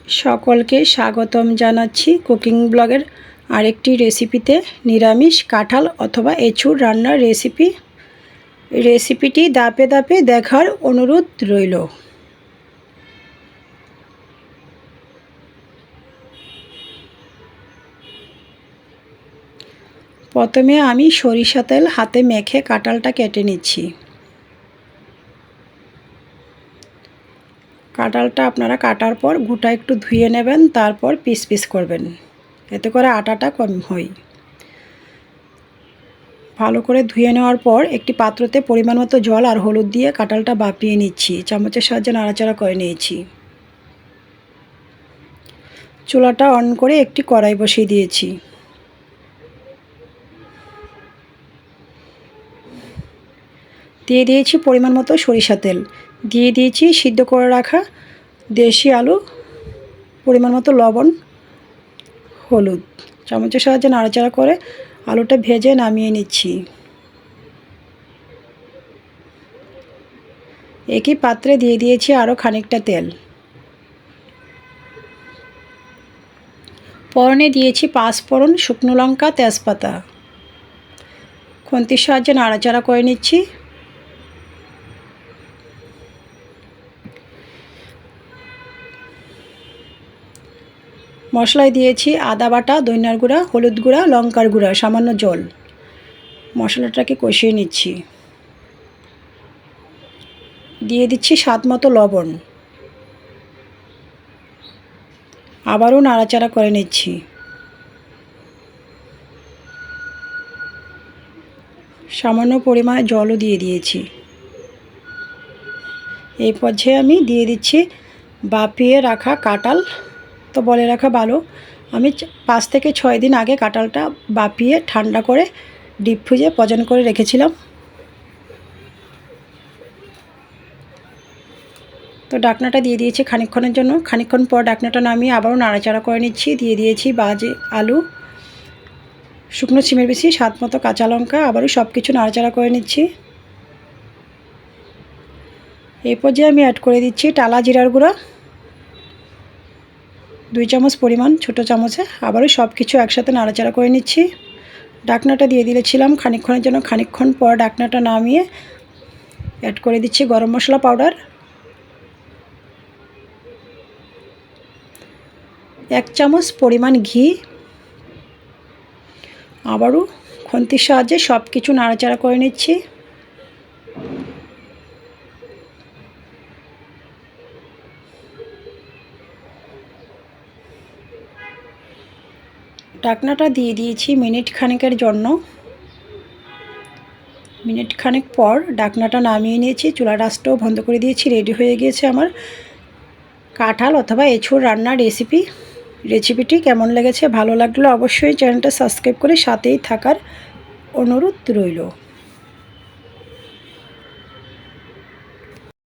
সকলকে স্বাগতম জানাচ্ছি কুকিং ব্লগের আরেকটি রেসিপিতে। নিরামিষ কাঁঠাল অথবা এঁচুড় রান্নার রেসিপিটি ধাপে ধাপে দেখার অনুরোধ রইল। প্রথমে আমি সরিষা তেল হাতে মেখে কাঁঠালটা কেটে নিচ্ছি। কাঁঠালটা আপনারা কাটার পর গোটা একটু ধুয়ে নেবেন, তারপর পিস পিস করবেন, এতে করে আটাটা কম হয়। ভালো করে ধুয়ে নেওয়ার পর একটি পাত্রতে পরিমাণ মতো জল আর হলুদ দিয়ে কাঁঠালটা ভাপিয়ে নিচ্ছি। চামচের সাহায্যে নাড়াচাড়া করে নিয়েছি। চুলাটা অন করে একটি কড়াই বসিয়ে দিয়েছি। দিয়ে দিয়েছি পরিমাণ মতো সরিষা তেল, দিয়ে দিয়েছি সিদ্ধ করে রাখা দেশি আলু, পরিমাণ মতো লবণ, হলুদ। চামচের সাহায্যে নাড়াচাড়া করে আলুটা ভেজে নামিয়ে নিচ্ছি। একই পাত্রে দিয়ে দিয়েছি আরও খানিকটা তেল। ফোড়নে দিয়েছি পাঁচফোড়ন, শুকনো লঙ্কা, তেজপাতা। খুন্তির সাহায্যে নাড়াচাড়া করে নিচ্ছি। মশলায় দিয়েছি আদা বাটা, ধনিয়ার গুঁড়া, হলুদ গুঁড়া, লঙ্কার গুঁড়া, সামান্য জল। মশলাটাকে কষিয়ে নিচ্ছি। দিয়ে দিচ্ছি স্বাদ মতো লবণ। আবারও নাড়াচাড়া করে নিচ্ছি। সামান্য পরিমাণে জলও দিয়ে দিয়েছি। এই পর্যায়ে আমি দিয়ে দিচ্ছি ভাপিয়ে রাখা কাঁঠাল। তো বলে রাখা ভালো, আমি 5 থেকে 6 দিন আগে কাঁঠালটা ভাপিয়ে ঠান্ডা করে ডিপ ফ্রিজে পজন করে রেখেছিলাম। তো ডাকনাটা দিয়ে দিয়েছি খানিকক্ষণের জন্য। খানিকক্ষণ পর ডাকনাটা নামিয়ে আবারও নাড়াচাড়া করে নিচ্ছি। দিয়ে দিয়েছি ভাজে আলু, শুকনো সিমের বেশি, স্বাদ মতো কাঁচা লঙ্কা। আবারও সব কিছু নাড়াচাড়া করে নিচ্ছি। এই পর্যায়ে আমি অ্যাড করে দিচ্ছি টালা জিরার গুঁড়া 2 চামচ পরিমাণ, ছোটো চামচে। আবারও সব কিছু একসাথে নাড়াচাড়া করে নিচ্ছি। ডাকনাটা দিয়ে দিয়েছিলাম খানিকক্ষণের জন্য। খানিকক্ষণ পর ডাকনাটা নামিয়ে অ্যাড করে দিচ্ছি গরম মশলা পাউডার, 1 চামচ পরিমাণ ঘি। আবারও খুন্তির সাহায্যে সব কিছু নাড়াচাড়া করে নিচ্ছি। ঢাকনাটা দিয়ে দিয়েছি মিনিট খানেকের জন্য। মিনিট খানেক পর ঢাকনাটা নামিয়ে নিয়েছি। চুলার আঁচটাও বন্ধ করে দিয়েছি। রেডি হয়ে গিয়েছে আমার কাঁঠাল অথবা এঁচুড় রান্নার রেসিপিটি কেমন লেগেছে? ভালো লাগলে অবশ্যই চ্যানেলটা সাবস্ক্রাইব করে সাথেই থাকার অনুরোধ রইল।